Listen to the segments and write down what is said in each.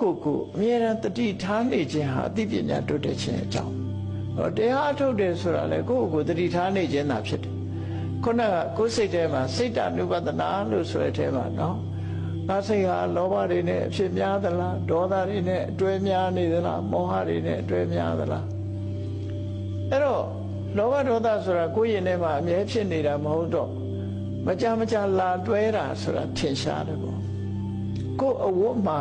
ကိုအမြဲတမ်းတတိထားနေခြင်းဟာအသိပညာတိုးတက်ခြင်းအကြောင်းတရားထုတ်တယ်ဆိုတာလေကိုတတိထားနေခြင်းသာဖြစ်တယ်ခုနကကိုယ်စိတ်ထဲမှာစိတ်တ ानु ပဒနာလို့ဆိုတဲ့ထဲမှာနော်ငါစိတ်ဟာလောဘတွေနဲ့အဖြစ်များသလားဒေါသတွေနဲ့အတွဲများနေသလားမောဟတွေနဲ့အတွဲများသလားအဲ့တော့လောဘဒေါသဆိုတာကိုယ်ရင်ထဲမှာအမြဲဖြစ်နေတာမဟုတ်တော့မကြလာတွဲတာဆိုတာထင်ရှားတယ်ပေါ့ကိုယ်အဝတ်မှာ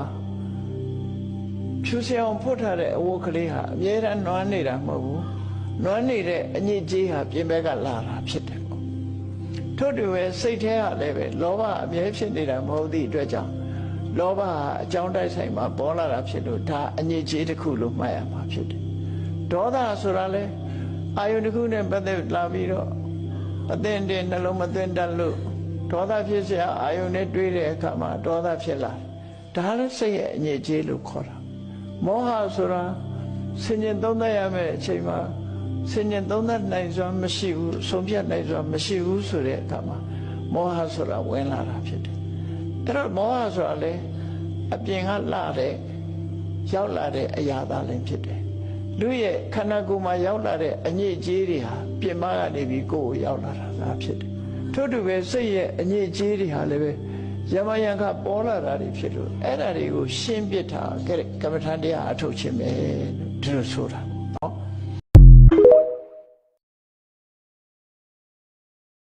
ဖြူစင်အောင်ဖွတ်ထားတဲ့အဝတ်ကလေးဟာအမြဲတမ်းနွမ်းနေတာမဟုတ်ဘူးနွမ်းနေတဲ့အညစ်အကြေးဟာပြင်ဘက်ကလာတာဖြစ်တယ်ပေါ့ထို့တူပဲစိတ်ထဲကလည်းပဲလောဘအမြဲဖြစ်နေတာမဟုတ်သည့်အတွက်ကြောင့်လောဘဟာအကြောင်းတိုက်ဆိုင်မှာပေါ်လာတာဖြစ်လို့ဒါအညစ်အကြေးတစ်ခုလို့မှတ်ရမှာဖြစ်တယ်ဒေါသဆိုတာလဲအာယုန်တစ်ခုနဲ့ပတ်သက်လာပြီးတော့အသင်တင်နှလုံးမသွင်းတတ်လို့ဒေါသဖြစ်เสียအာယုန်နဲ့တွေးတဲ့အခါမှာဒေါသဖြစ်လာတယ်ဒါလည်းစိတ်ရဲ့အညစ်အကြေးလို့ခေါ်တာမောဟဆိုတာဆင်ញင်သုံးသပ်ရမယ့်အချိန်မှာဆင်ញင်သုံးသပ်နိုင်စွာမရှိဘူးဆုံးဖြတ်နိုင်စွာမရှိဘူးဆိုတဲ့အခါမှာမောဟဆိုတာဝင်လာတာဖြစ်တယ်အဲ့တော့မောဟဆိုတာလေအပြင်ကလာတဲ့ရောက်လာတဲ့အရာသားလည်းဖြစ်တယ်လူရဲ့ခန္ဓာကိုယ်မှာရောက်လာတဲ့အညစ်အကြေးတွေဟာပြင်ပကနေပြီးကိုယ်ကိုရောက်လာတာဖြစ်တယ်ထို့တူပဲစိတ်ရဲ့အညစ်အကြေးတွေဟာလည်းပဲယမယံကပေါ်လာတာတွေဖြစ်လို့အဲ့ဒါတွေကိုရှင်းပြတာကမ္မထာတရားအထုတ်ခြင်းပဲလို့ဒီလိုဆိုတာ